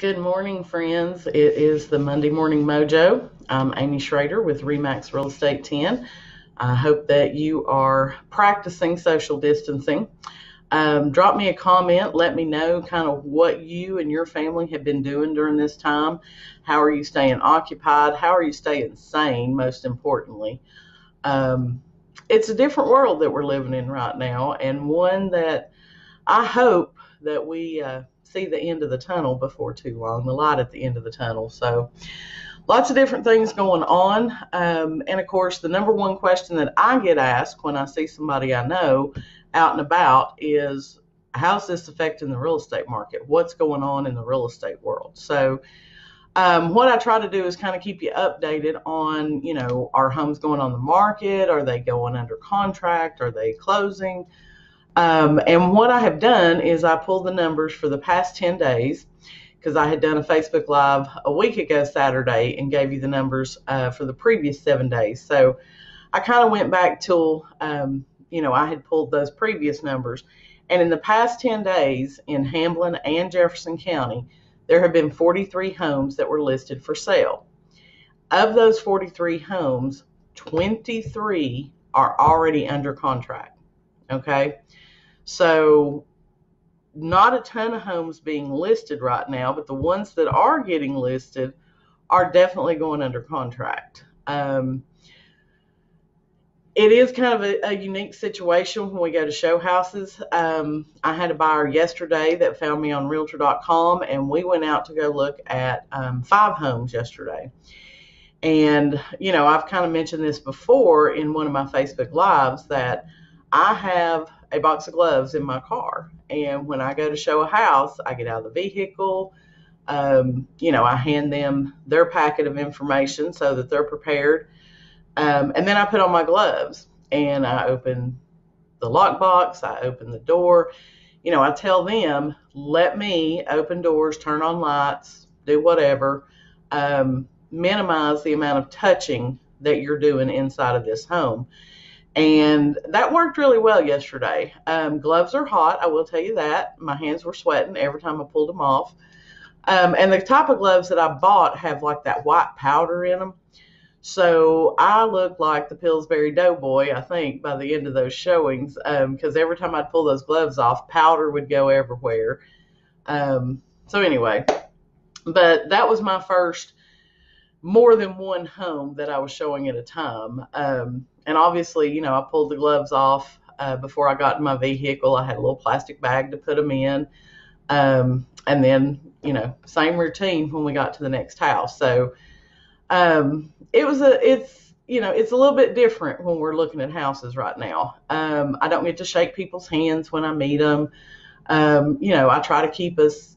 Good morning, friends. It is the Monday Morning Mojo. I'm Amy Schrader with Remax Real Estate 10. I hope that you are practicing social distancing. Drop me a comment. Let me know kind of what you and your family have been doing during this time. How are you staying occupied? How are you staying sane, most importantly? Um, it's a different world that we're living in right now, and one that I hope that we see the end of the tunnel before too long, the light at the end of the tunnel. So lots of different things going on. And of course, the number one question that I get asked when I see somebody I know out and about is, how's this affecting the real estate market? What's going on in the real estate world? So what I try to do is kind of keep you updated on, are homes going on the market? Are they going under contract? Are they closing? And what I have done is I pulled the numbers for the past 10 days because I had done a Facebook Live a week ago Saturday and gave you the numbers for the previous 7 days. So I kind of went back till, I had pulled those previous numbers. And in the past 10 days in Hamlin and Jefferson County, there have been 43 homes that were listed for sale. Of those 43 homes, 23 are already under contract. Okay. So not a ton of homes being listed right now, but the ones that are getting listed are definitely going under contract. It is kind of a unique situation when we go to show houses. I had a buyer yesterday that found me on realtor.com, and we went out to go look at 5 homes yesterday. And, I've kind of mentioned this before in one of my Facebook Lives that I have a box of gloves in my car. And when I go to show a house, I get out of the vehicle. I hand them their packet of information so that they're prepared. And then I put on my gloves and I open the lockbox. I open the door. I tell them, let me open doors, turn on lights, do whatever. Minimize the amount of touching that you're doing inside of this home. And that worked really well yesterday. Gloves are hot, I will tell you that. My hands were sweating every time I pulled them off. And the type of gloves that I bought have like that white powder in them. So I looked like the Pillsbury Doughboy, I think, by the end of those showings, because every time I'd pull those gloves off, powder would go everywhere. So anyway, but that was my first more than one home that I was showing at a time. And obviously, I pulled the gloves off before I got in my vehicle. I had a little plastic bag to put them in. And then, same routine when we got to the next house. So it's a little bit different when we're looking at houses right now. I don't get to shake people's hands when I meet them. I try to keep us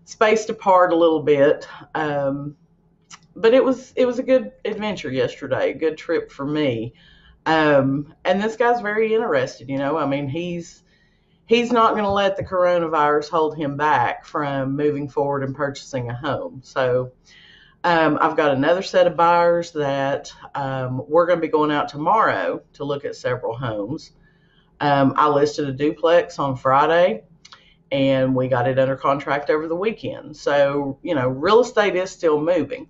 spaced apart a little bit. But it was a good adventure yesterday, a good trip for me. And this guy's very interested, he's not going to let the coronavirus hold him back from moving forward and purchasing a home. So I've got another set of buyers that we're going to be going out tomorrow to look at several homes. I listed a duplex on Friday, and we got it under contract over the weekend. So, real estate is still moving.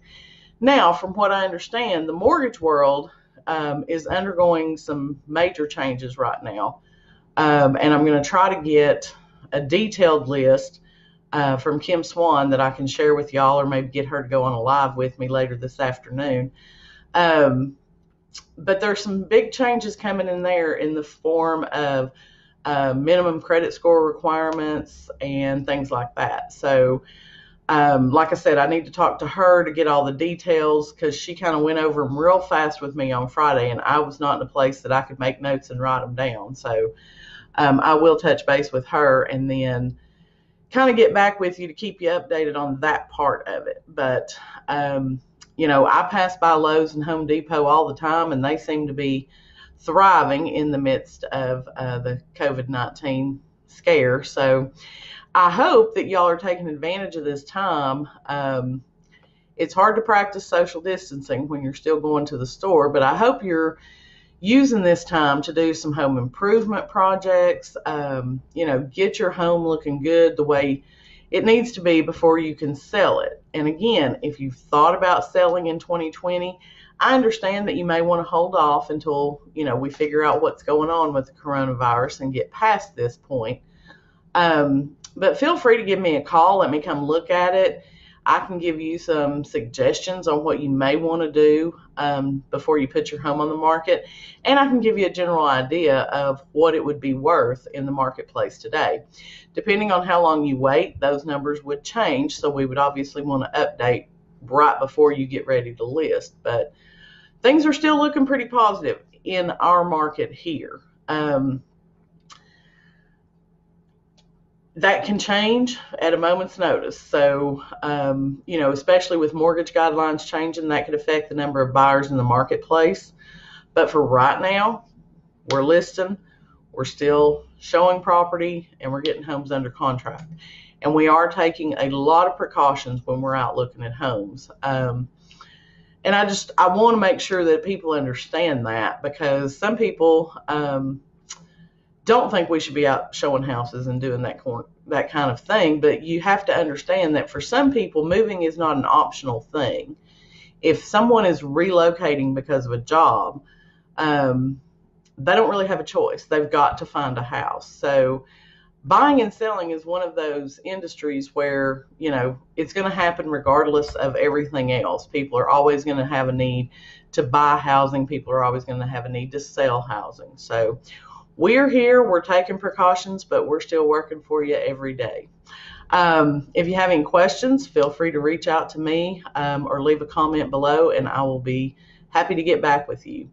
Now, from what I understand, the mortgage world is undergoing some major changes right now. And I'm going to try to get a detailed list from Kim Swan that I can share with y'all, or maybe get her to go on a live with me later this afternoon. But there's some big changes coming in there in the form of minimum credit score requirements and things like that. So like I said, I need to talk to her to get all the details, because she kind of went over them real fast with me on Friday, and I was not in a place that I could make notes and write them down. So I will touch base with her and then kind of get back with you to keep you updated on that part of it. But, I pass by Lowe's and Home Depot all the time, and they seem to be thriving in the midst of the COVID-19 scare. So I hope that y'all are taking advantage of this time. It's hard to practice social distancing when you're still going to the store, but I hope you're using this time to do some home improvement projects, get your home looking good the way it needs to be before you can sell it. And again, if you've thought about selling in 2020, I understand that you may want to hold off until, we figure out what's going on with the coronavirus and get past this point. But feel free to give me a call. Let me come look at it. I can give you some suggestions on what you may want to do before you put your home on the market. And I can give you a general idea of what it would be worth in the marketplace today. Depending on how long you wait, those numbers would change. So we would obviously want to update right before you get ready to list. But things are still looking pretty positive in our market here. That can change at a moment's notice. So, especially with mortgage guidelines changing, that could affect the number of buyers in the marketplace. But for right now, we're listing, we're still showing property, and we're getting homes under contract. And we are taking a lot of precautions when we're out looking at homes. And I want to make sure that people understand that, because some people don't think we should be out showing houses and doing that kind of thing. But you have to understand that for some people, moving is not an optional thing. If someone is relocating because of a job, they don't really have a choice. They've got to find a house. So buying and selling is one of those industries where, it's going to happen regardless of everything else. People are always going to have a need to buy housing. People are always going to have a need to sell housing. So we're here, we're taking precautions, but we're still working for you every day. If you have any questions, feel free to reach out to me or leave a comment below, and I will be happy to get back with you.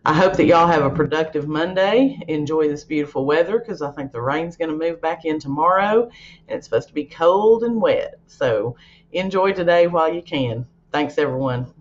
I hope that y'all have a productive Monday. Enjoy this beautiful weather, because I think the rain's going to move back in tomorrow, and it's supposed to be cold and wet. So enjoy today while you can. Thanks, everyone.